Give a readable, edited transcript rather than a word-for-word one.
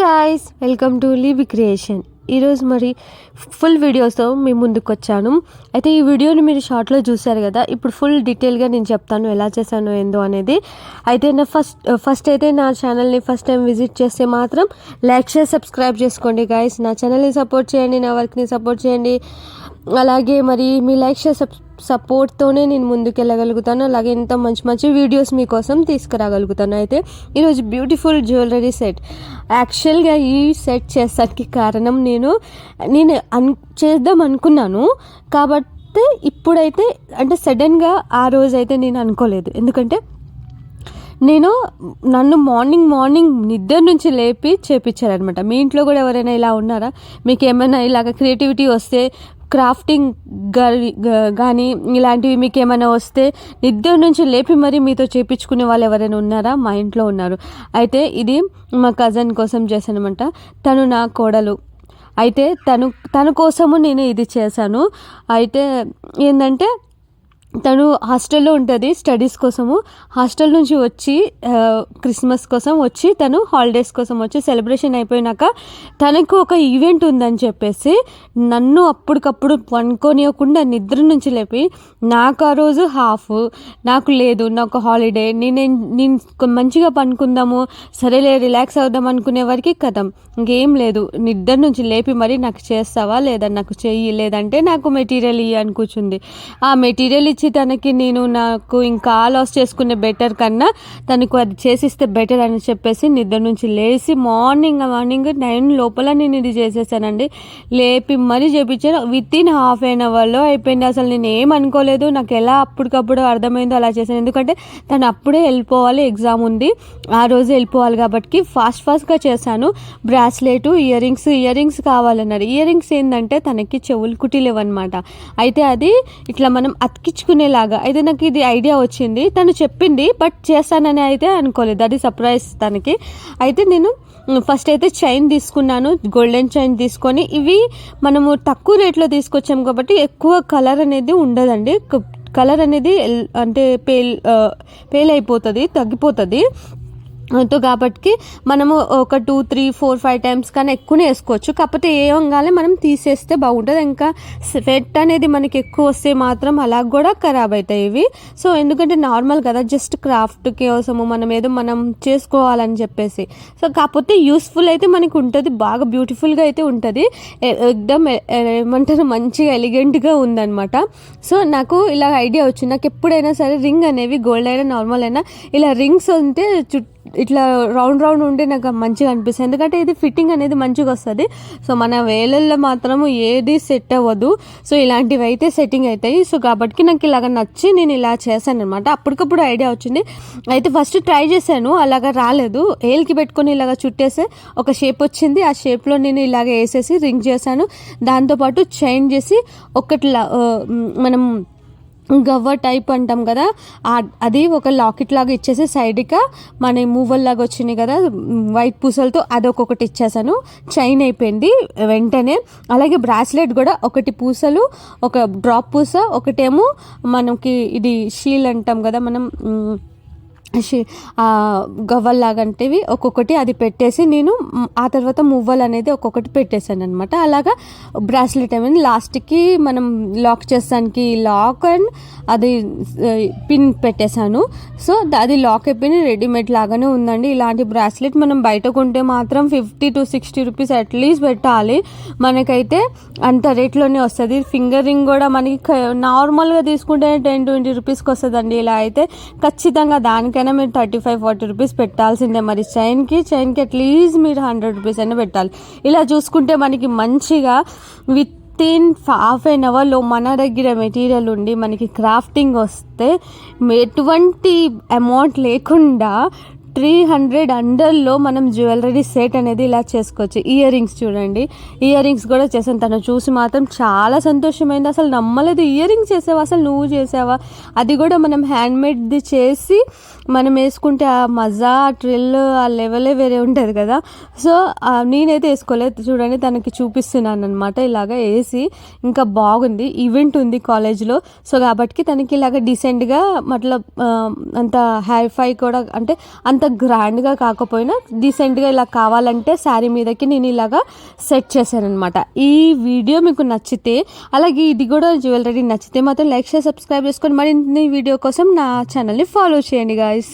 Guys welcome to లీబీ creation. ఈరోజు మరి ఫుల్ వీడియోస్తో మీ ముందుకు వచ్చాను. అయితే ఈ వీడియోని మీరు షార్ట్లో చూశారు కదా, ఇప్పుడు ఫుల్ డీటెయిల్గా నేను చెప్తాను ఎలా చేశాను ఏందో అనేది. అయితే నా ఫస్ట్ అయితే నా ఛానల్ని ఫస్ట్ టైం విజిట్ చేస్తే మాత్రం లైక్ చేసి సబ్స్క్రైబ్ చేసుకోండి గాయ్స్. నా ఛానల్ని సపోర్ట్ చేయండి, నా వర్క్ని సపోర్ట్ చేయండి. అలాగే మరి మీ లైక్ షేర్ సపోర్ట్తోనే నేను ముందుకు వెళ్ళగలుగుతాను. అలాగే ఇంత మంచి మంచి వీడియోస్ మీకోసం తీసుకురాగలుగుతాను. అయితే ఈరోజు బ్యూటిఫుల్ జ్యువెలరీ సెట్. యాక్చువల్గా ఈ సెట్ చేసానికి కారణం నేను చేద్దాం అనుకున్నాను కాబట్టి ఇప్పుడైతే అంటే సడన్గా ఆ రోజైతే నేను అనుకోలేదు. ఎందుకంటే నన్ను మార్నింగ్ నిద్ర నుంచి లేపి చేపించారనమాట. మీ ఇంట్లో కూడా ఎవరైనా ఇలా ఉన్నారా? మీకు ఏమైనా ఇలాగ క్రియేటివిటీ వస్తే క్రాఫ్టింగ్ కానీ ఇలాంటివి మీకు ఏమైనా వస్తే నిద్ర నుంచి లేపి మరీ మీతో చేయించుకునే వాళ్ళు ఎవరైనా ఉన్నారా? మా ఇంట్లో ఉన్నారు. అయితే ఇది మా కజిన్ కోసం చేశానమాట. తను నా కోడలు. అయితే తన కోసము నేను ఇది చేశాను. అయితే ఏంటంటే తను హాస్టల్లో ఉంటుంది స్టడీస్ కోసము. హాస్టల్ నుంచి వచ్చి క్రిస్మస్ కోసం వచ్చి తను హాలిడేస్ కోసం వచ్చి సెలబ్రేషన్ అయిపోయినాక తనకు ఒక ఈవెంట్ ఉందని చెప్పేసి నన్ను అప్పటికప్పుడు పనుకోనివ్వకుండా నిద్ర నుంచి లేపి నాకు ఆ రోజు నాకు లేదు, నాకు హాలిడే, నేను మంచిగా పనుకుందాము, సరేలే రిలాక్స్ అవుదాం అనుకునే వరకు కథం ఇంకేం లేదు. నిద్ర నుంచి లేపి మరి నాకు చేస్తావా లేదా, నాకు చెయ్యి, లేదంటే నాకు మెటీరియల్ ఇయ్యి అని కూర్చుంది. ఆ మెటీరియల్ ఇచ్చి తనకి నాకు ఇంకా లాస్ చేసుకునే బెటర్ కన్నా తనకు అది చేసిస్తే బెటర్ అని చెప్పేసి నిద్ర నుంచి లేచి మార్నింగ్ 9 లోపల నేను ఇది చేసేసానండి. లేపి మరీ చేపించాను. వితిన్ ½ అవర్లో అయిపోయింది. అసలు నేను ఏం అనుకోలేదు. నాకు ఎలా అప్పటికప్పుడు అర్థమైందో అలా చేశాను. ఎందుకంటే తను అప్పుడే వెళ్ళిపోవాలి, ఎగ్జామ్ ఉంది, ఆ రోజు వెళ్ళిపోవాలి కాబట్టి ఫాస్ట్గా చేశాను. బ్రాస్లెట్, ఇయర్ రింగ్స్ కావాలన్నారు. ఇయర్ రింగ్స్ ఏంటంటే తనకి చెవులు కుట్టిలేవన్నమాట. అయితే అది ఇట్లా మనం అతికించుకునేలాగా. అయితే నాకు ఇది ఐడియా వచ్చింది, తను చెప్పింది, బట్ చేస్తానని అయితే అనుకోలేదు. అది సర్ప్రైజ్ తనకి. అయితే నేను ఫస్ట్ అయితే చైన్ తీసుకున్నాను, గోల్డెన్ చైన్ తీసుకొని. ఇవి మనము తక్కువ రేట్లో తీసుకొచ్చాము కాబట్టి ఎక్కువ కలర్ అనేది ఉండదండి. కలర్ అనేది అంటే పేల్ అయిపోతుంది, తగ్గిపోతుంది. కాబట్టి మనము ఒక 2, 3, 4, 5 టైమ్స్ కానీ ఎక్కువనే వేసుకోవచ్చు. కాకపోతే ఏమంగానే మనం తీసేస్తే బాగుంటుంది. ఇంకా స్వెట్ అనేది మనకి ఎక్కువ వస్తే మాత్రం అలా కూడా ఖరాబ్ అవుతాయి ఇవి. సో ఎందుకంటే నార్మల్ కదా, జస్ట్ క్రాఫ్ట్ కోసము మనం చేసుకోవాలని చెప్పేసి. సో కాకపోతే యూస్ఫుల్ అయితే మనకి ఉంటుంది, బాగా బ్యూటిఫుల్గా అయితే ఉంటుంది. ఎక్దమ్ ఏమంటారు, మంచిగా ఎలిగెంట్గా ఉందన్నమాట. సో నాకు ఇలా ఐడియా వచ్చింది. నాకు ఎప్పుడైనా సరే రింగ్ అనేవి గోల్డ్ అయినా నార్మల్ అయినా ఇలా రింగ్స్ ఉంటే ఇట్లా రౌండ్ ఉంటే నాకు మంచిగా అనిపిస్తుంది. ఎందుకంటే ఇది ఫిట్టింగ్ అనేది మంచిగా వస్తుంది. సో మన వేలల్లో మాత్రము ఏది సెట్ అవ్వదు. సో ఇలాంటివి అయితే సెట్టింగ్ అవుతాయి. సో కాబట్టి నాకు ఇలాగ నచ్చి నేను ఇలా చేశాను అనమాట. అప్పటికప్పుడు ఐడియా వచ్చింది. అయితే ఫస్ట్ ట్రై చేశాను, అలాగా రాలేదు. ఏల్కి పెట్టుకొని ఇలాగ చుట్టేస్తే ఒక షేప్ వచ్చింది. ఆ షేప్లో నేను ఇలాగ వేసేసి రింగ్ చేశాను. దాంతోపాటు చైన్ చేసి ఒకట్లా మనం గవ్వ టైప్ అంటాం కదా, అది ఒక లాకెట్ లాగా ఇచ్చేసి సైడ్గా మన మూవల్ లాగా వచ్చినాయి కదా వైట్ పూసలతో, అదొకటి ఇచ్చేసాను. చైన్ అయిపోయింది వెంటనే. అలాగే బ్రాస్లెట్ కూడా ఒకటి పూసలు, ఒక డ్రాప్ పూస, ఒకటేమో మనకి ఇది షీల్ అంటాం కదా మనం గవ్వల్లాగంటివి ఒక్కొక్కటి అది పెట్టేసి నేను ఆ తర్వాత మువ్వలు అనేది ఒక్కొక్కటి పెట్టేశాను అనమాట. అలాగా బ్రాస్లెట్ ఏమైంది. లాస్ట్కి మనం లాక్ చేస్తానికి లాక్ అండ్ అది పిన్ పెట్టేశాను. సో అది లాక్ అయిపోయి రెడీమేడ్ లాగానే ఉందండి. ఇలాంటి బ్రాస్లెట్ మనం బయట కొంటే మాత్రం 50 to 60 రూపీస్ అట్లీస్ట్ పెట్టాలి. మనకైతే అంత రేట్లోనే వస్తుంది. ఫింగర్ రింగ్ కూడా మనకి నార్మల్గా తీసుకుంటే 10-20 రూపీస్కి వస్తుందండి. ఇలా అయితే ఖచ్చితంగా దానికైనా మీరు 35-40 రూపీస్ పెట్టాల్సిందే. మరి చైన్కి అట్లీస్ట్ మీరు 100 రూపీస్ అయినా పెట్టాలి. ఇలా చూసుకుంటే మనకి మంచిగా వితిన్ ½ అవర్లో మన దగ్గర మెటీరియల్ ఉండి మనకి క్రాఫ్టింగ్ వస్తే ఎటువంటి అమౌంట్ లేకుండా 300 అండర్లో మనం జ్యువెలరీ సెట్ అనేది ఇలా చేసుకోవచ్చు. ఇయర్ రింగ్స్ చూడండి, ఇయర్ రింగ్స్ కూడా చేసాను. తను చూసి మాత్రం చాలా సంతోషమైంది. అసలు నమ్మలేదు, ఇయర్ రింగ్స్ చేసావా, అసలు నువ్వు చేసావా, అది కూడా మనం హ్యాండ్మేడ్ది చేసి మనం వేసుకుంటే ఆ మజా, ట్రిల్, ఆ లెవెలే వేరే ఉంటుంది కదా. సో నేనైతే వేసుకోలేదు. చూడండి తనకి చూపిస్తున్నాను అనమాట. ఇలాగ వేసి ఇంకా బాగుంది. ఈవెంట్ ఉంది కాలేజ్లో. సో కాబట్టి తనకి ఇలాగ డీసెంట్గా మతలబ్ అంత హైఫై కూడా అంటే అంత అంత గ్రాండ్గా కాకపోయినా డీసెంట్గా ఇలా కావాలంటే శారీ మీదకి నేను ఇలాగా సెట్ చేశాను అనమాట. ఈ వీడియో మీకు నచ్చితే, అలాగే ఇది కూడా జ్యువెలరీ నచ్చితే మాత్రం లైక్ చేసి సబ్స్క్రైబ్ చేసుకొని మరిన్ని వీడియో కోసం నా ఛానల్ని ఫాలో చేయండి గాయ్స్.